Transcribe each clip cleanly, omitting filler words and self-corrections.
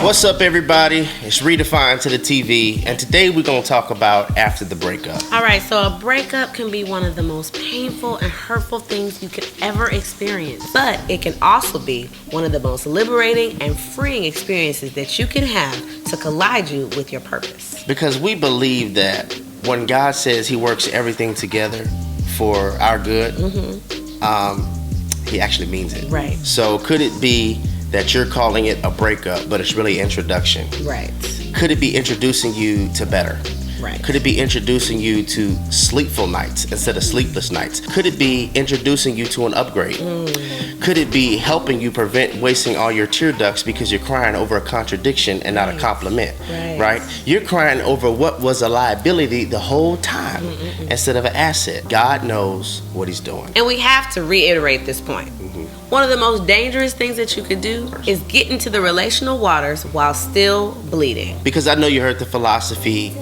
What's up, everybody? It's Redefined to the TV, and today we're going to talk about after the breakup. All right, so a breakup can be one of the most painful and hurtful things you could ever experience, but it can also be one of the most liberating and freeing experiences that you can have to collide you with your purpose. Because we believe that when God says He works everything together for our good, He actually means it. Right. So could it be that you're calling it a breakup, but it's really introduction? Right. Could it be introducing you to better? Right. Could it be introducing you to sleepful nights instead of sleepless nights? Could it be introducing you to an upgrade? Could it be helping you prevent wasting all your tear ducts because you're crying over a contradiction and not a compliment? Right? You're crying over what was a liability the whole time instead of an asset. God knows what He's doing. And we have to reiterate this point. One of the most dangerous things that you could do is get into the relational waters while still bleeding. Because I know you heard the philosophy,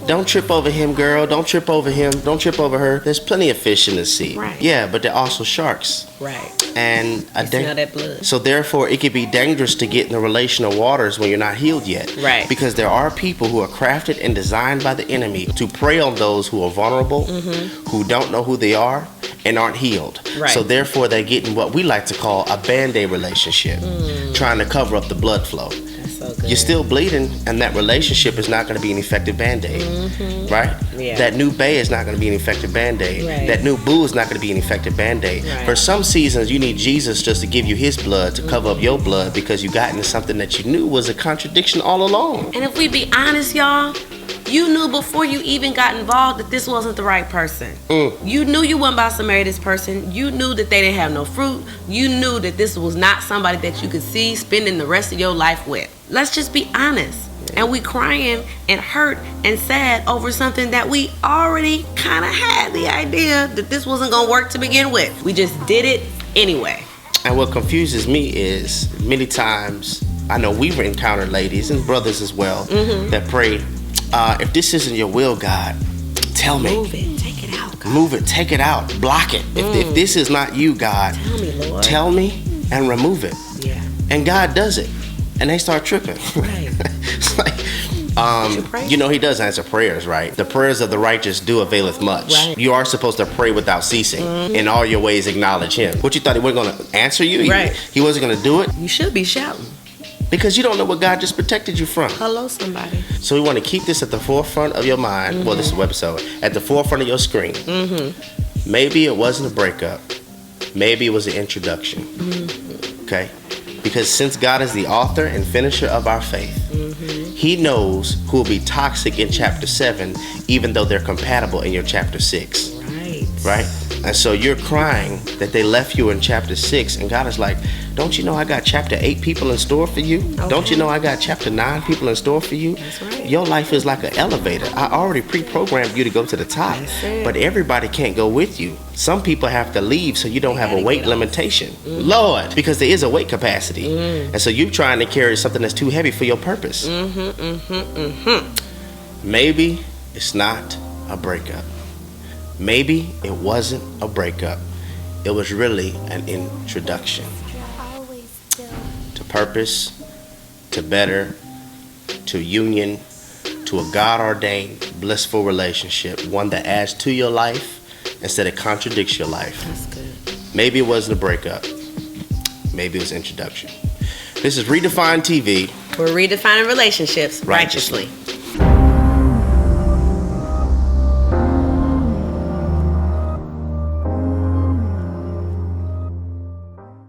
don't trip over him, girl. Don't trip over him. Don't trip over her. There's plenty of fish in the sea. Right. Yeah, but they're also sharks. Right. And smell that blood. So therefore, it could be dangerous to get in the relational waters when you're not healed yet. Right. Because there are people who are crafted and designed by the enemy to prey on those who are vulnerable, who don't know who they are, and aren't healed. Right. So therefore, they're getting what we like to call a Band-Aid relationship, trying to cover up the blood flow. So good. You're still bleeding, and that relationship is not going to be an effective Band-Aid, right? Yeah. That new bae is not going to be an effective Band-Aid. Right. That new boo is not going to be an effective Band-Aid. Right. For some seasons, you need Jesus just to give you His blood to cover up your blood because you got into something that you knew was a contradiction all along. And if we be honest, y'all, you knew before you even got involved that this wasn't the right person. You knew you weren't about to marry this person. You knew that they didn't have no fruit. You knew that this was not somebody that you could see spending the rest of your life with. Let's just be honest. And we crying and hurt and sad over something that we already kind of had the idea that this wasn't going to work to begin with. We just did it anyway. And what confuses me is many times, I know we've encountered ladies and brothers as well that pray, if this isn't your will, God, tell me. Move it. Take it out, God. Move it. Take it out. Block it. If this is not you, God, Tell me, Lord. tell me and remove it. Yeah. And God does it. And they start tripping. Right. It's like, you know, He does answer prayers, right? The prayers of the righteous do availeth much. Right. You are supposed to pray without ceasing. In all your ways acknowledge Him. What, you thought He wasn't going to answer you? Right. He wasn't going to do it? You should be shouting. Because you don't know what God just protected you from. Hello, somebody. So we want to keep this at the forefront of your mind. Well, this is a website. At the forefront of your screen. Maybe it wasn't a breakup. Maybe it was an introduction. Okay? Because since God is the author and finisher of our faith, He knows who will be toxic in chapter 7, even though they're compatible in your chapter 6. Right? And so you're crying that they left you in chapter 6, and God is like, don't you know I got chapter 8 people in store for you? Okay. Don't you know I got chapter 9 people in store for you? That's right. Your life is like an elevator. I already pre-programmed you to go to the top, but everybody can't go with you. Some people have to leave so you don't have a weight limitation. Lord, because there is a weight capacity. And so you're trying to carry something that's too heavy for your purpose. Maybe it's not a breakup. Maybe it wasn't a breakup. It was really an introduction to purpose, to better, to union, to a God-ordained, blissful relationship, one that adds to your life instead of contradicts your life. That's good. Maybe it wasn't a breakup. Maybe it was an introduction. This is Redefined TV. We're redefining relationships righteously.